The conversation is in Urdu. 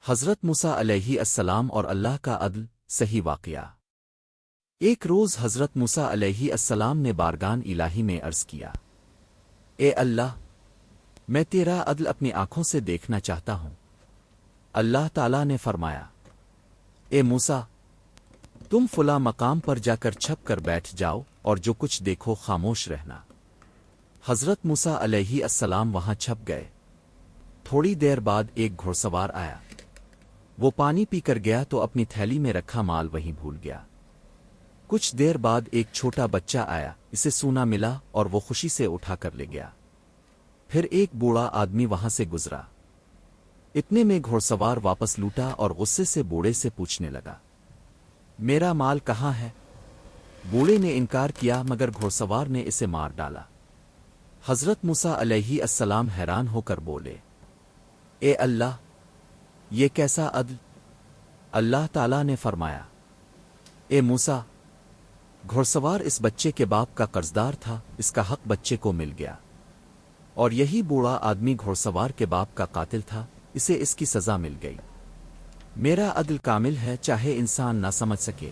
حضرت موسیٰ علیہ السلام اور اللہ کا عدل صحیح واقعہ۔ ایک روز حضرت موسیٰ علیہ السلام نے بارگان الہی میں عرض کیا، اے اللہ، میں تیرا عدل اپنی آنکھوں سے دیکھنا چاہتا ہوں۔ اللہ تعالیٰ نے فرمایا، اے موسیٰ، تم فلاں مقام پر جا کر چھپ کر بیٹھ جاؤ اور جو کچھ دیکھو خاموش رہنا۔ حضرت موسیٰ علیہ السلام وہاں چھپ گئے۔ تھوڑی دیر بعد ایک گھوڑ سوار آیا۔ وہ پانی پی کر گیا تو اپنی تھیلی میں رکھا مال وہیں بھول گیا۔ کچھ دیر بعد ایک چھوٹا بچہ آیا، اسے سونا ملا اور وہ خوشی سے اٹھا کر لے گیا۔ پھر ایک بوڑھا آدمی وہاں سے گزرا۔ اتنے میں گھوڑ سوار واپس لوٹا اور غصے سے بوڑھے سے پوچھنے لگا، میرا مال کہاں ہے؟ بوڑھے نے انکار کیا مگر گھوڑ سوار نے اسے مار ڈالا۔ حضرت موسیٰ علیہ السلام حیران ہو کر بولے، اے اللہ، یہ کیسا عدل؟ اللہ تعالیٰ نے فرمایا، اے موسیٰ، گھوڑ سوار اس بچے کے باپ کا قرضدار تھا، اس کا حق بچے کو مل گیا، اور یہی بوڑھا آدمی گھوڑ سوار کے باپ کا قاتل تھا، اسے اس کی سزا مل گئی۔ میرا عدل کامل ہے، چاہے انسان نہ سمجھ سکے۔